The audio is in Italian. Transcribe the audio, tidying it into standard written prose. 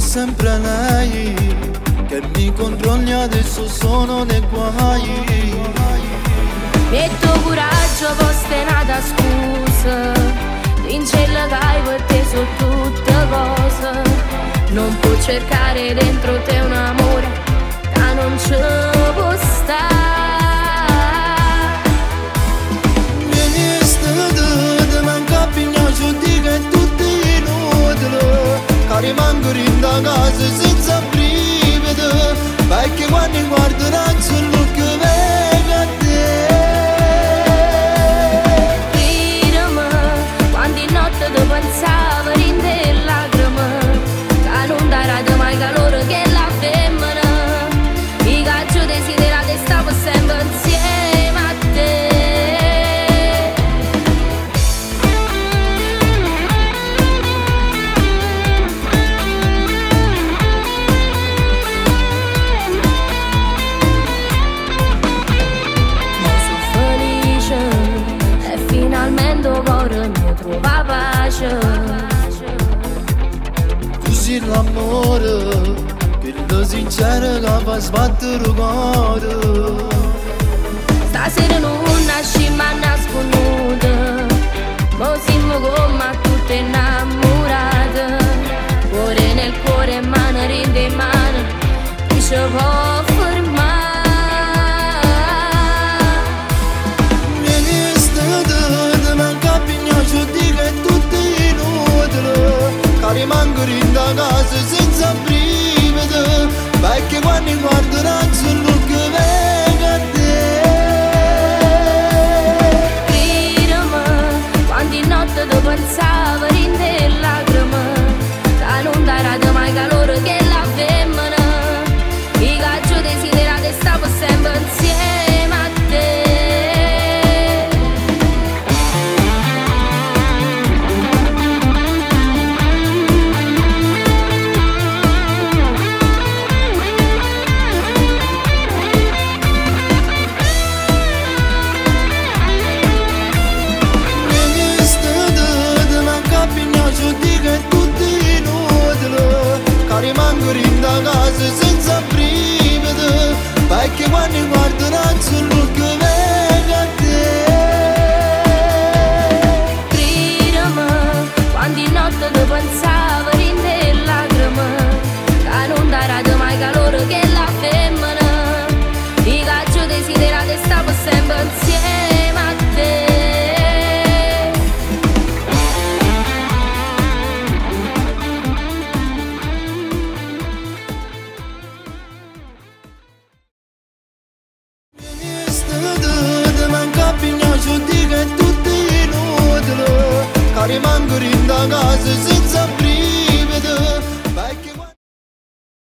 sempre lei che mi controlli, adesso sono nei guai. E il tuo coraggio fosse nata scusa, l'incella che hai per te su tutte cose. Non può cercare dentro te un amore che non ci può stare. Vieni estate, ti manca pigliaggio di che è tutto inutile, che rimango in da casa senza brividi, perché quando guardo razzo il che venga a te. Ti pensavo in te lacrime, che non darà mai calore che la femmina. I caccio desiderati stavo sempre insieme a te. Ma sono felice e finalmente il cuore mi trova pace. Così l'amore, quello sincero che fa sbattere il cuore. Stasera non nasci ma nasconuta, mo siamo come tutte innamorate. Cuore nel cuore, mano rinde in mano, chi ci può fermare? Vieni estate, ti manca pigliaggio di che è tutto inutile, che rimango in da casa senza brividi, perché quando guardo razzo il che venga a te. Credimi, quante notti ti pensavo in te lacrime, che non darà mai calore che la femmina. I caccio desiderati stavo sempre insieme a te. Rimango in da casa senza brividi, perché quando guardo razzo il che venga a te. Credimi, quante notti ti pensavo